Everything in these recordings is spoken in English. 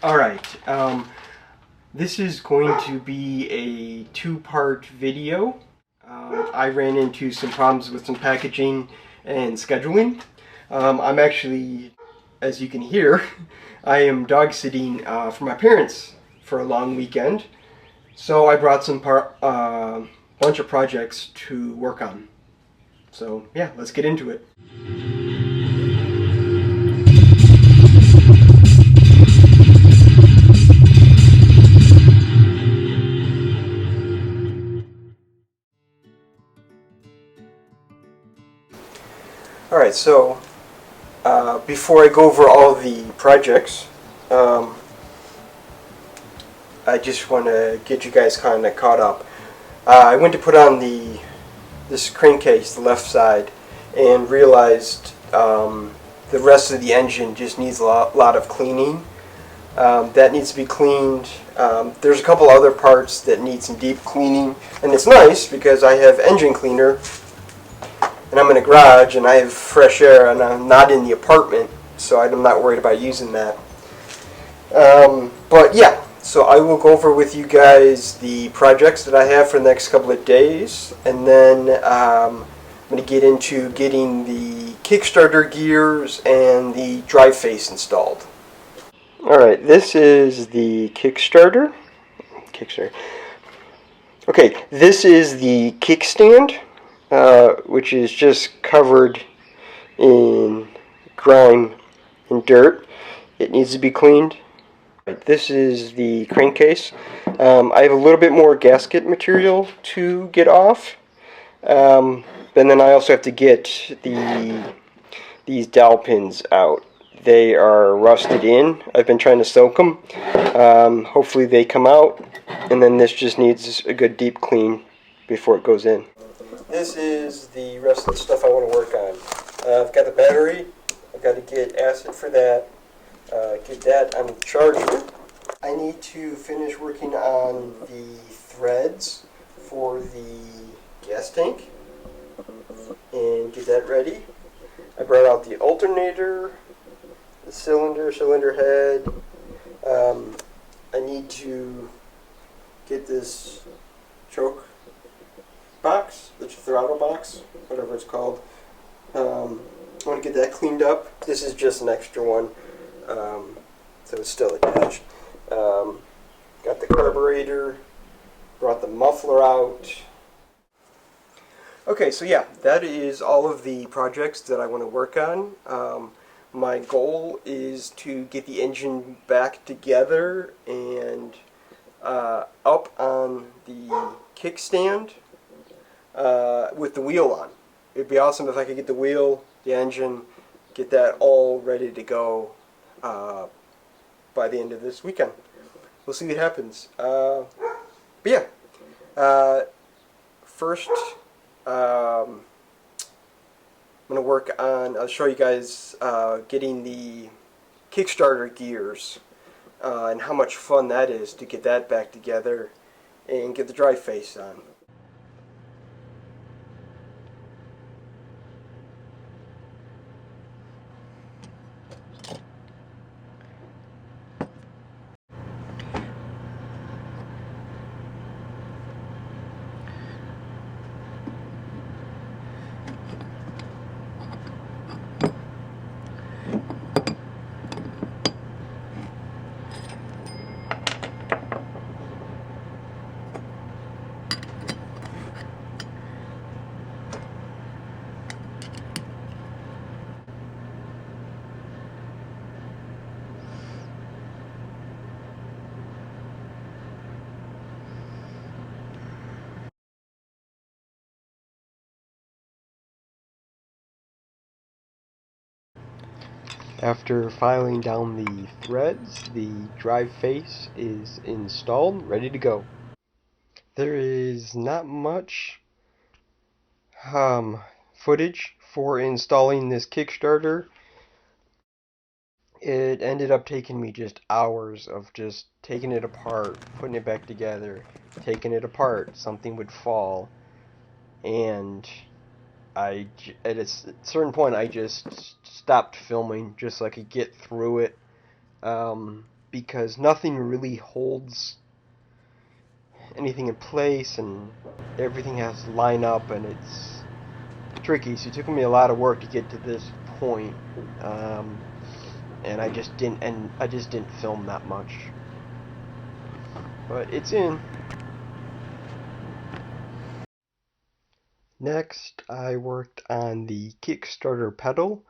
Alright, this is going to be a two-part video. I ran into some problems with some packaging and scheduling. I'm actually, as you can hear, I am dog sitting for my parents for a long weekend. So I brought some bunch of projects to work on. So yeah, let's get into it. Alright, so before I go over all the projects, I just want to get you guys kind of caught up. I went to put on this crankcase, the left side, and realized the rest of the engine just needs a lot of cleaning. That needs to be cleaned. There's a couple other parts that need some deep cleaning, and it's nice because I have engine cleaner and I'm in a garage and I have fresh air and I'm not in the apartment, so I'm not worried about using that. But yeah, so I will go over with you guys the projects that I have for the next couple of days, and then I'm going to get into getting the Kickstarter gears and the drive face installed. Alright, this is the Kickstarter. Okay, this is the kickstand, which is just covered in grime and dirt. It needs to be cleaned. This is the crankcase. I have a little bit more gasket material to get off. And then I also have to get these dowel pins out. They are rusted in. I've been trying to soak them. Hopefully they come out. And then this just needs a good deep clean before it goes in. This is the rest of the stuff I want to work on. I've got the battery. I've got to get acid for that. Get that on the charger. I need to finish working on the threads for the gas tank and get that ready. I brought out the alternator, the cylinder head. I need to get this choke box, the throttle box, whatever it's called. I want to get that cleaned up. This is just an extra one, so it's still attached. Got the carburetor, brought the muffler out. Okay, so yeah, that is all of the projects that I want to work on. My goal is to get the engine back together and up on the kickstand with the wheel on. It'd be awesome if I could get the wheel, the engine, get that all ready to go by the end of this weekend. We'll see what happens. But yeah, first I'm going to work on, I'll show you guys getting the Kickstarter gears and how much fun that is to get that back together and get the drive face on. After filing down the threads, the drive face is installed, ready to go. There is not much footage for installing this Kickstarter. It ended up taking me just hours of just taking it apart, putting it back together, taking it apart, something would fall, and at a certain point I just stopped filming just so I could get through it. because nothing really holds anything in place, and everything has to line up, and it's tricky. So it took me a lot of work to get to this point, and I just didn't film that much, but it's in. Next, I worked on the Kickstarter pedal,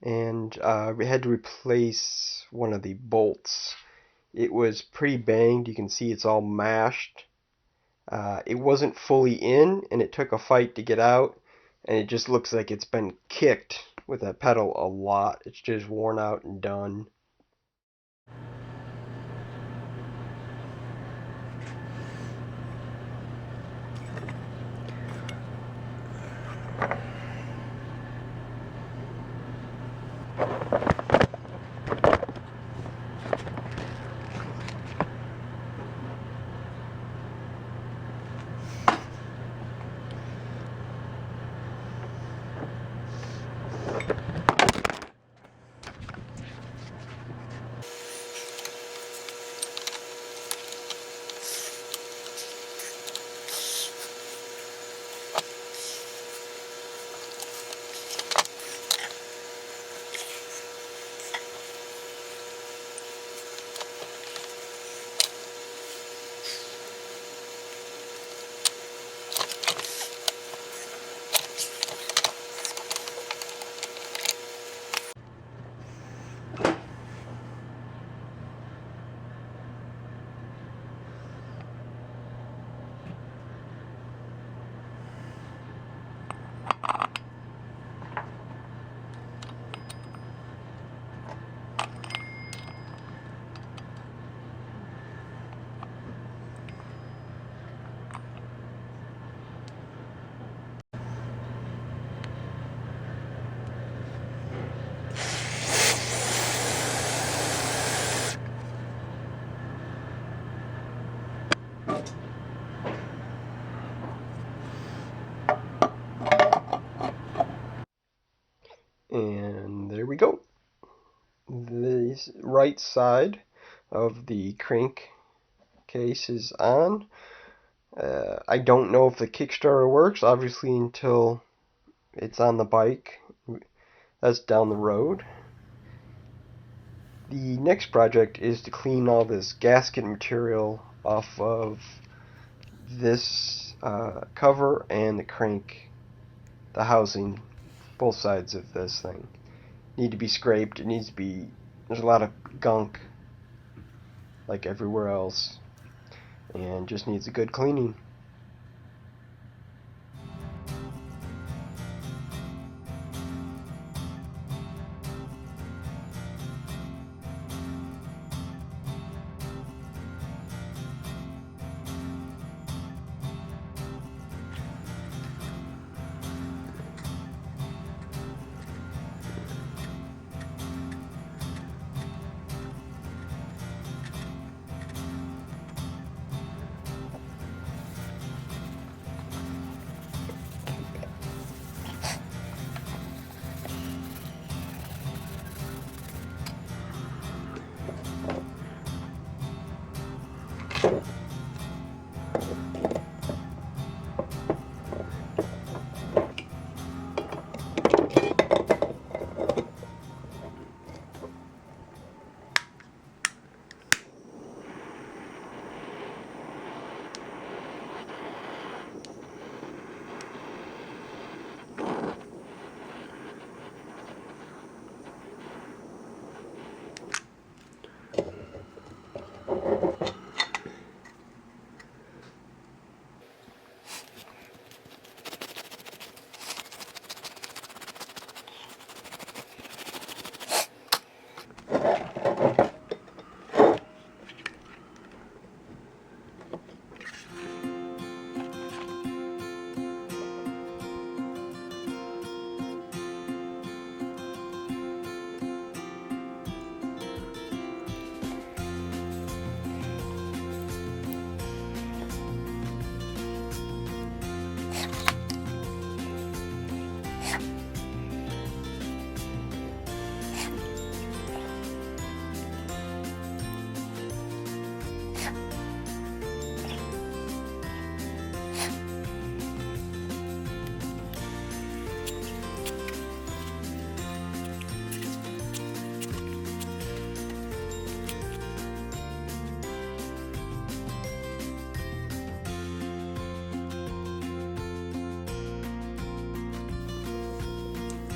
and we had to replace one of the bolts. It was pretty banged. You can see it's all mashed. It wasn't fully in, and it took a fight to get out, and it just looks like it's been kicked with that pedal a lot. It's just worn out and done. And there we go. The right side of the crankcase is on. I don't know if the Kickstarter works, obviously, until it's on the bike. That's down the road. The next project is to clean all this gasket material off of this cover and the housing, both sides of this thing. Need to be scraped. It needs to be, there's a lot of gunk like everywhere else, and just needs a good cleaning.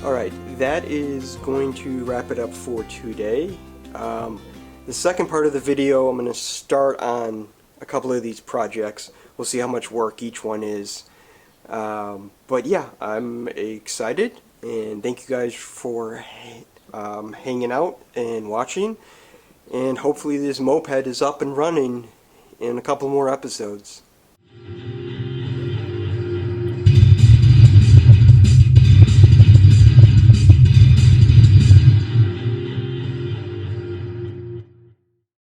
Alright, that is going to wrap it up for today. The second part of the video, I'm going to start on a couple of these projects. We'll see how much work each one is. But yeah, I'm excited, and thank you guys for hanging out and watching. And hopefully this moped is up and running in a couple more episodes.